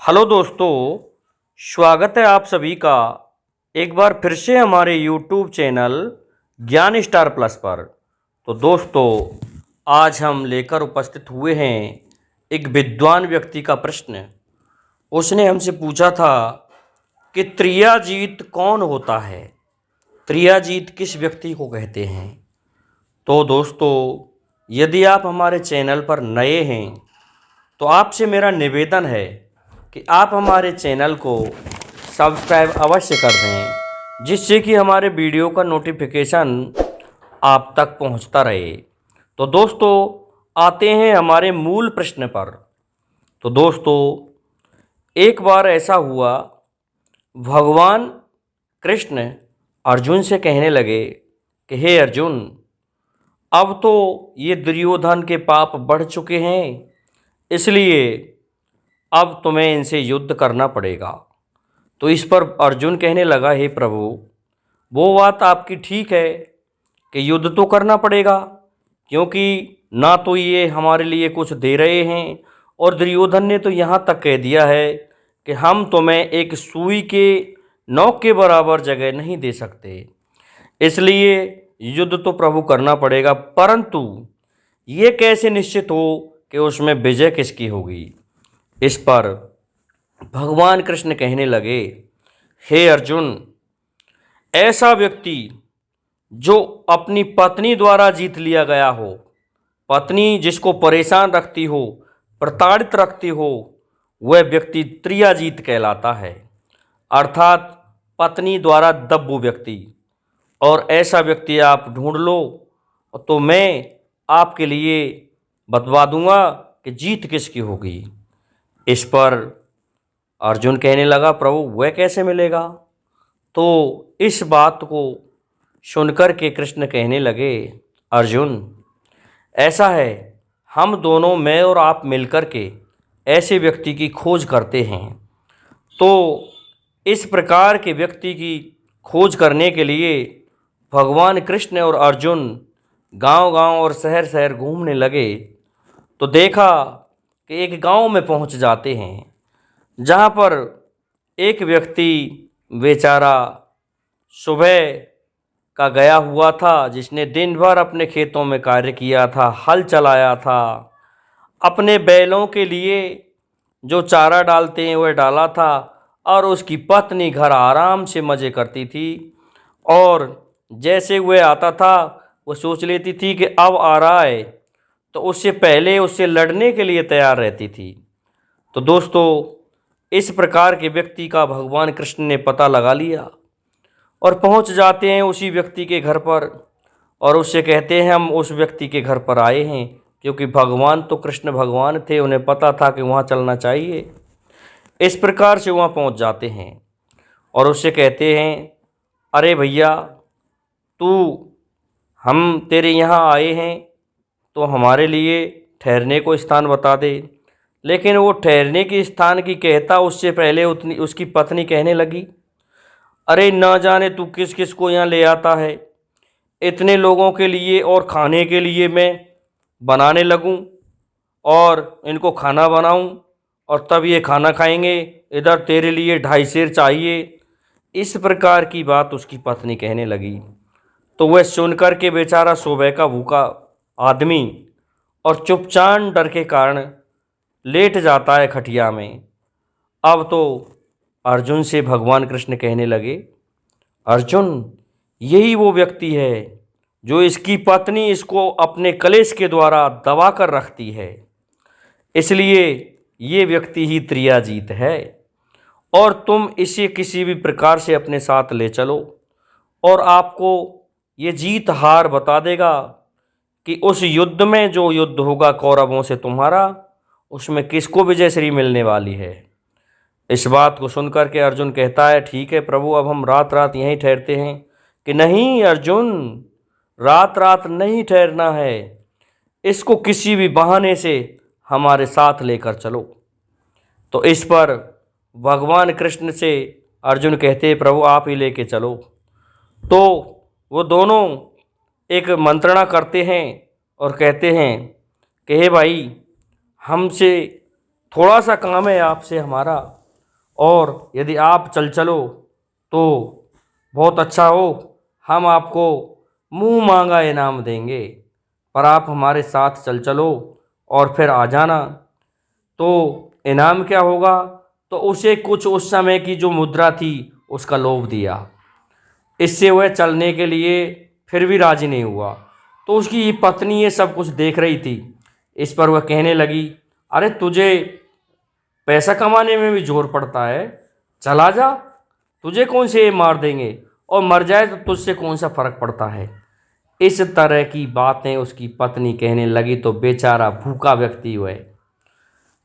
Hello दोस्तों, स्वागत है आप सभी का एक बार फिर से हमारे यूट्यूब चैनल ज्ञान स्टार प्लस पर। तो दोस्तों, आज हम लेकर उपस्थित हुए हैं एक विद्वान व्यक्ति का प्रश्न। उसने हमसे पूछा था कि त्रियाजीत कौन होता है, त्रियाजीत किस व्यक्ति को कहते हैं। तो दोस्तों, यदि आप हमारे चैनल पर नए हैं तो आपसे मेरा निवेदन है कि आप हमारे चैनल को सब्सक्राइब अवश्य कर दें, जिससे कि हमारे वीडियो का नोटिफिकेशन आप तक पहुंचता रहे। तो दोस्तों, आते हैं हमारे मूल प्रश्न पर। तो दोस्तों, एक बार ऐसा हुआ, भगवान कृष्ण अर्जुन से कहने लगे कि हे अर्जुन, अब तो ये दुर्योधन के पाप बढ़ चुके हैं, इसलिए अब तुम्हें इनसे युद्ध करना पड़ेगा। तो इस पर अर्जुन कहने लगा, हे प्रभु, वो बात आपकी ठीक है कि युद्ध तो करना पड़ेगा, क्योंकि ना तो ये हमारे लिए कुछ दे रहे हैं और दुर्योधन ने तो यहाँ तक कह दिया है कि हम तुम्हें एक सुई के नोक के बराबर जगह नहीं दे सकते, इसलिए युद्ध तो प्रभु करना पड़ेगा। परंतु ये कैसे निश्चित हो कि उसमें विजय किसकी होगी। इस पर भगवान कृष्ण कहने लगे, हे अर्जुन, ऐसा व्यक्ति जो अपनी पत्नी द्वारा जीत लिया गया हो, पत्नी जिसको परेशान रखती हो, प्रताड़ित रखती हो, वह व्यक्ति त्रियाजीत कहलाता है, अर्थात पत्नी द्वारा दब्बू व्यक्ति। और ऐसा व्यक्ति आप ढूंढ लो तो मैं आपके लिए बतवा दूंगा कि जीत किसकी होगी। इस पर अर्जुन कहने लगा, प्रभु वह कैसे मिलेगा। तो इस बात को सुनकर के कृष्ण कहने लगे, अर्जुन, ऐसा है, हम दोनों, मैं और आप मिलकर के ऐसे व्यक्ति की खोज करते हैं। तो इस प्रकार के व्यक्ति की खोज करने के लिए भगवान कृष्ण और अर्जुन गांव-गांव और शहर-शहर घूमने लगे। तो देखा कि एक गांव में पहुंच जाते हैं, जहां पर एक व्यक्ति बेचारा सुबह का गया हुआ था, जिसने दिन भर अपने खेतों में कार्य किया था, हल चलाया था, अपने बैलों के लिए जो चारा डालते हैं वह डाला था, और उसकी पत्नी घर आराम से मज़े करती थी। और जैसे वह आता था, वो सोच लेती थी कि अब आ रहा है, तो उससे पहले उससे लड़ने के लिए तैयार रहती थी। तो दोस्तों, इस प्रकार के व्यक्ति का भगवान कृष्ण ने पता लगा लिया और पहुंच जाते हैं उसी व्यक्ति के घर पर, और उससे कहते हैं, हम उस व्यक्ति के घर पर आए हैं, क्योंकि भगवान तो कृष्ण भगवान थे, उन्हें पता था कि वहाँ चलना चाहिए। इस प्रकार से वहाँ पहुँच जाते हैं और उससे कहते हैं, अरे भैया, हम तेरे यहाँ आए हैं, तो हमारे लिए ठहरने को स्थान बता दे। लेकिन वो ठहरने के स्थान की कहता, उससे पहले उसकी पत्नी कहने लगी, अरे ना जाने तू किस किस को यहाँ ले आता है, इतने लोगों के लिए और खाने के लिए मैं बनाने लगूं और इनको खाना बनाऊं, और तब ये खाना खाएंगे, इधर तेरे लिए 2.5 सेर चाहिए। इस प्रकार की बात उसकी पत्नी कहने लगी। तो वह सुनकर के बेचारा सुबह का भूखा आदमी और चुपचान डर के कारण लेट जाता है खटिया में। अब तो अर्जुन से भगवान कृष्ण कहने लगे, अर्जुन, यही वो व्यक्ति है जो इसकी पत्नी इसको अपने कलेश के द्वारा दबा कर रखती है, इसलिए ये व्यक्ति ही त्रियाजीत है। और तुम इसे किसी भी प्रकार से अपने साथ ले चलो, और आपको ये जीत हार बता देगा कि उस युद्ध में, जो युद्ध होगा कौरवों से तुम्हारा, उसमें किसको विजय श्री मिलने वाली है। इस बात को सुनकर के अर्जुन कहता है, ठीक है प्रभु, अब हम रात रात यहीं ठहरते हैं। कि नहीं अर्जुन, रात रात नहीं ठहरना है, इसको किसी भी बहाने से हमारे साथ लेकर चलो। तो इस पर भगवान कृष्ण से अर्जुन कहते हैं, प्रभु आप ही लेके चलो। तो वो दोनों एक मंत्रणा करते हैं और कहते हैं कि हे भाई, हमसे थोड़ा सा काम है आपसे हमारा, और यदि आप चलो तो बहुत अच्छा हो। हम आपको मुंह मांगा इनाम देंगे, पर आप हमारे साथ चलो और फिर आ जाना। तो इनाम क्या होगा? तो उसे कुछ उस समय की जो मुद्रा थी उसका लोभ दिया। इससे वह चलने के लिए फिर भी राजी नहीं हुआ। तो उसकी पत्नी ये सब कुछ देख रही थी। इस पर वह कहने लगी, अरे तुझे पैसा कमाने में भी जोर पड़ता है, चला जा, तुझे कौन से ये मार देंगे, और मर जाए तो तुझसे कौन सा फर्क पड़ता है। इस तरह की बातें उसकी पत्नी कहने लगी। तो बेचारा भूखा व्यक्ति हुए,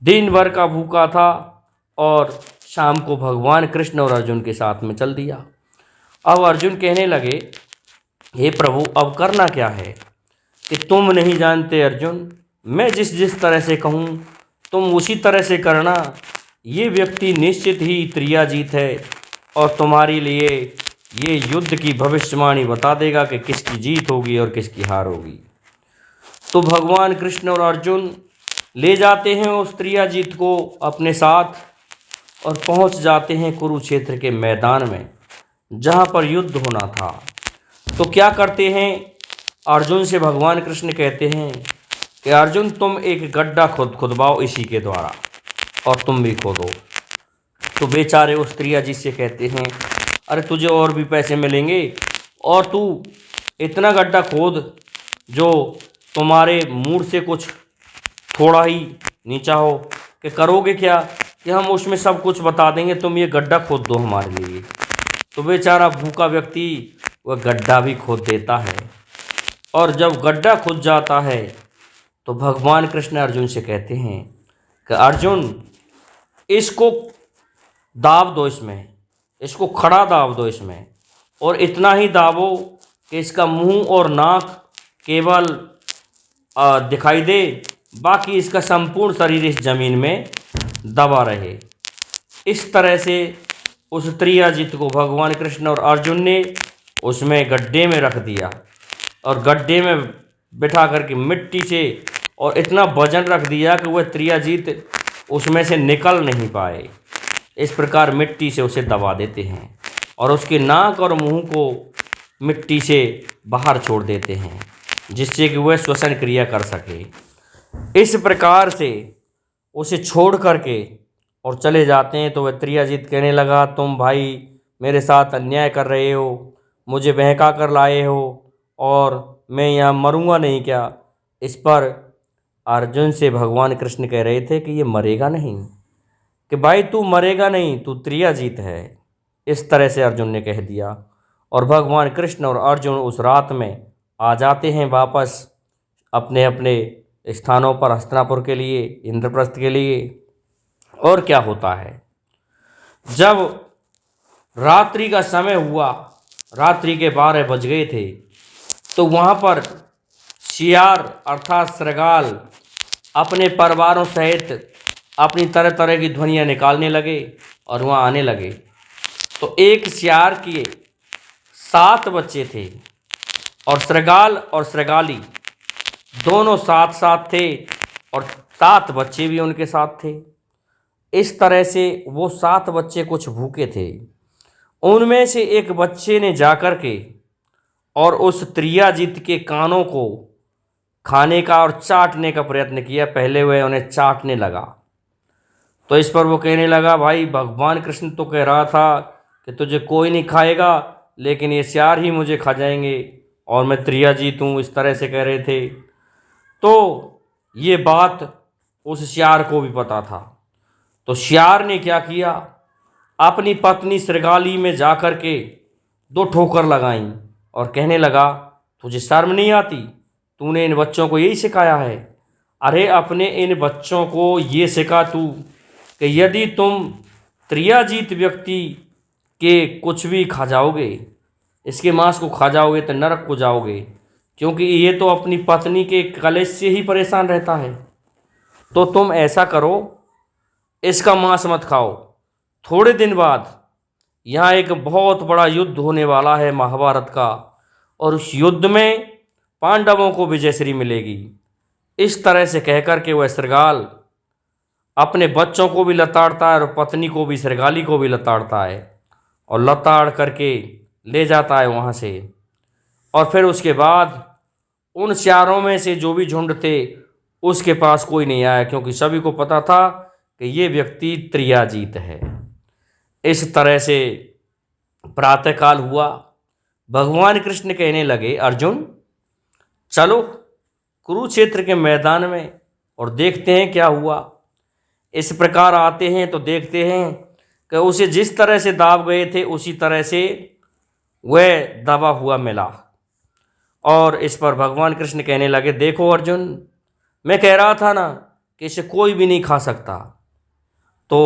दिन भर का भूखा था, और शाम को भगवान कृष्ण और अर्जुन के साथ में चल दिया। अब अर्जुन कहने लगे, हे प्रभु, अब करना क्या है? कि तुम नहीं जानते अर्जुन, मैं जिस जिस तरह से कहूँ तुम उसी तरह से करना। ये व्यक्ति निश्चित ही त्रियाजीत है, और तुम्हारे लिए ये युद्ध की भविष्यवाणी बता देगा कि किसकी जीत होगी और किसकी हार होगी। तो भगवान कृष्ण और अर्जुन ले जाते हैं उस त्रियाजीत को अपने साथ, और पहुंच जाते हैं कुरुक्षेत्र के मैदान में, जहां पर युद्ध होना था। तो क्या करते हैं? अर्जुन से भगवान कृष्ण कहते हैं कि अर्जुन, तुम एक गड्ढा खुदवाओ इसी के द्वारा, और तुम भी खोदो। तो बेचारे उस त्रियाजीत से कहते हैं, अरे तुझे और भी पैसे मिलेंगे, और तू इतना गड्ढा खोद जो तुम्हारे मूड से कुछ थोड़ा ही नीचा हो। कि करोगे क्या? कि हम उसमें सब कुछ बता देंगे, तुम ये गड्ढा खोद दो हमारे लिए। तो बेचारा भूखा व्यक्ति वह गड्ढा भी खोद देता है, और जब गड्ढा खुद जाता है तो भगवान कृष्ण अर्जुन से कहते हैं कि अर्जुन, इसको दाब दो, इसको खड़ा दाब दो इसमें, और इतना ही दाबो कि इसका मुंह और नाक केवल दिखाई दे, बाकी इसका संपूर्ण शरीर इस जमीन में दबा रहे। इस तरह से उस त्रियाजीत को भगवान कृष्ण और अर्जुन ने उसमें गड्ढे में रख दिया, और गड्ढे में बिठा करके मिट्टी से और इतना वजन रख दिया कि वह त्रियाजीत उसमें से निकल नहीं पाए। इस प्रकार मिट्टी से उसे दबा देते हैं, और उसके नाक और मुंह को मिट्टी से बाहर छोड़ देते हैं, जिससे कि वह श्वसन क्रिया कर सके। इस प्रकार से उसे छोड़ करके और चले जाते हैं। तो वह त्रियाजीत कहने लगा, तुम भाई मेरे साथ अन्याय कर रहे हो, मुझे बहका कर लाए हो, और मैं यहाँ मरूंगा नहीं क्या? इस पर अर्जुन से भगवान कृष्ण कह रहे थे कि ये मरेगा नहीं, कि भाई तू मरेगा नहीं, तू त्रियाजीत है। इस तरह से अर्जुन ने कह दिया, और भगवान कृष्ण और अर्जुन उस रात में आ जाते हैं वापस अपने अपने स्थानों पर, हस्तिनापुर के लिए, इंद्रप्रस्थ के लिए। और क्या होता है, जब रात्रि का समय हुआ, रात्रि के 12 बज गए थे, तो वहाँ पर शियार अर्थात श्रृगाल अपने परिवारों सहित अपनी तरह तरह की ध्वनियाँ निकालने लगे और वहाँ आने लगे। तो एक शियार के 7 बच्चे थे, और श्रृगाल और श्रृगाली दोनों साथ साथ थे, और 7 बच्चे भी उनके साथ थे। इस तरह से वो 7 बच्चे कुछ भूखे थे। उनमें से एक बच्चे ने जाकर के और उस त्रियाजीत के कानों को खाने का और चाटने का प्रयत्न किया। पहले वह उन्हें चाटने लगा, तो इस पर वो कहने लगा, भाई भगवान कृष्ण तो कह रहा था कि तुझे कोई नहीं खाएगा, लेकिन ये शियार ही मुझे खा जाएंगे, और मैं त्रियाजीत हूँ, इस तरह से कह रहे थे। तो ये बात उस शियार को भी पता था। तो शियार ने क्या किया, अपनी पत्नी श्रृगाली में जाकर के 2 ठोकर लगाई, और कहने लगा, तुझे शर्म नहीं आती? तूने इन बच्चों को यही सिखाया है? अरे अपने इन बच्चों को ये सिखा तू कि यदि तुम त्रियाजीत व्यक्ति के कुछ भी खा जाओगे, इसके मांस को खा जाओगे, तो नरक को जाओगे, क्योंकि ये तो अपनी पत्नी के कलेश से ही परेशान रहता है। तो तुम ऐसा करो, इसका मांस मत खाओ। थोड़े दिन बाद यहाँ एक बहुत बड़ा युद्ध होने वाला है महाभारत का, और उस युद्ध में पांडवों को विजयश्री मिलेगी। इस तरह से कहकर के वह श्रृगाल अपने बच्चों को भी लताड़ता है और पत्नी को भी, श्रृंगाली को भी लताड़ता है और लताड़ करके ले जाता है वहाँ से। और फिर उसके बाद उन चारों में से जो भी झुंड थे उसके पास कोई नहीं आया, क्योंकि सभी को पता था कि ये व्यक्ति त्रियाजीत है। इस तरह से प्रातःकाल हुआ। भगवान कृष्ण कहने लगे, अर्जुन चलो कुरुक्षेत्र के मैदान में और देखते हैं क्या हुआ। इस प्रकार आते हैं तो देखते हैं कि उसे जिस तरह से दाब गए थे उसी तरह से वह दबा हुआ मिला। और इस पर भगवान कृष्ण कहने लगे, देखो अर्जुन, मैं कह रहा था ना कि इसे कोई भी नहीं खा सकता। तो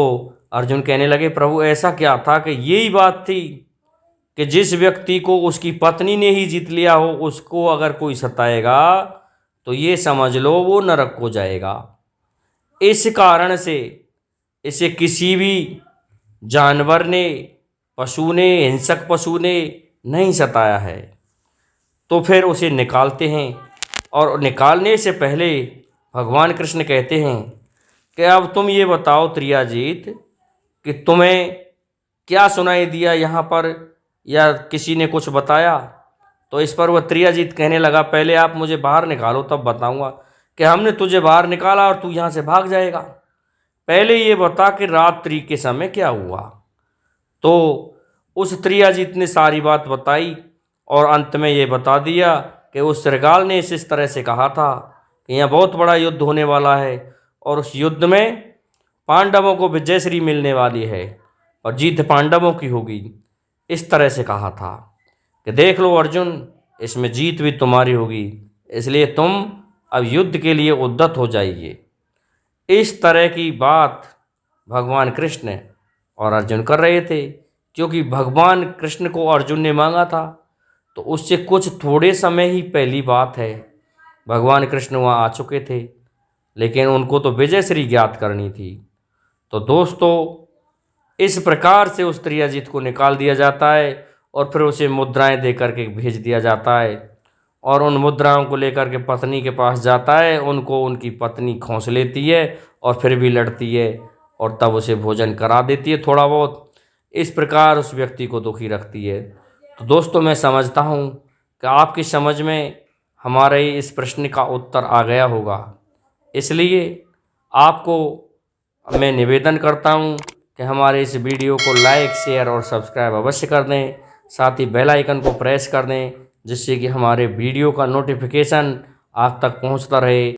अर्जुन कहने लगे, प्रभु ऐसा क्या था कि यही बात थी कि जिस व्यक्ति को उसकी पत्नी ने ही जीत लिया हो उसको अगर कोई सताएगा तो ये समझ लो वो नरक को जाएगा। इस कारण से इसे किसी भी जानवर ने, पशु ने, हिंसक पशु ने नहीं सताया है। तो फिर उसे निकालते हैं और निकालने से पहले भगवान कृष्ण कहते हैं कि अब तुम ये बताओ त्रियाजीत कि तुम्हें क्या सुनाई दिया यहाँ पर, या किसी ने कुछ बताया। तो इस पर वह त्रियाजीत कहने लगा, पहले आप मुझे बाहर निकालो तब बताऊंगा कि हमने तुझे बाहर निकाला और तू यहाँ से भाग जाएगा। पहले ये बता कि रात्रि के समय क्या हुआ। तो उस त्रियाजीत ने सारी बात बताई और अंत में ये बता दिया कि उस श्रृंगाल ने इस तरह से कहा था कि यहाँ बहुत बड़ा युद्ध होने वाला है और उस युद्ध में पांडवों को विजयश्री मिलने वाली है और जीत पांडवों की होगी। इस तरह से कहा था कि देख लो अर्जुन, इसमें जीत भी तुम्हारी होगी, इसलिए तुम अब युद्ध के लिए उद्यत हो जाइए। इस तरह की बात भगवान कृष्ण और अर्जुन कर रहे थे, क्योंकि भगवान कृष्ण को अर्जुन ने मांगा था। तो उससे कुछ थोड़े समय ही पहली बात है, भगवान कृष्ण वहाँ आ चुके थे, लेकिन उनको तो विजयश्री ज्ञात करनी थी। तो दोस्तों, इस प्रकार से उस त्रियाजीत को निकाल दिया जाता है और फिर उसे मुद्राएं दे करके भेज दिया जाता है और उन मुद्राओं को लेकर के पत्नी के पास जाता है। उनको उनकी पत्नी खोंस लेती है और फिर भी लड़ती है और तब उसे भोजन करा देती है थोड़ा बहुत। इस प्रकार उस व्यक्ति को दुखी रखती है। तो दोस्तों, मैं समझता हूँ कि आपकी समझ में हमारे इस प्रश्न का उत्तर आ गया होगा। इसलिए आपको मैं निवेदन करता हूँ कि हमारे इस वीडियो को लाइक, शेयर और सब्सक्राइब अवश्य कर दें। साथ ही बेल आइकन को प्रेस कर दें, जिससे कि हमारे वीडियो का नोटिफिकेशन आप तक पहुँचता रहे।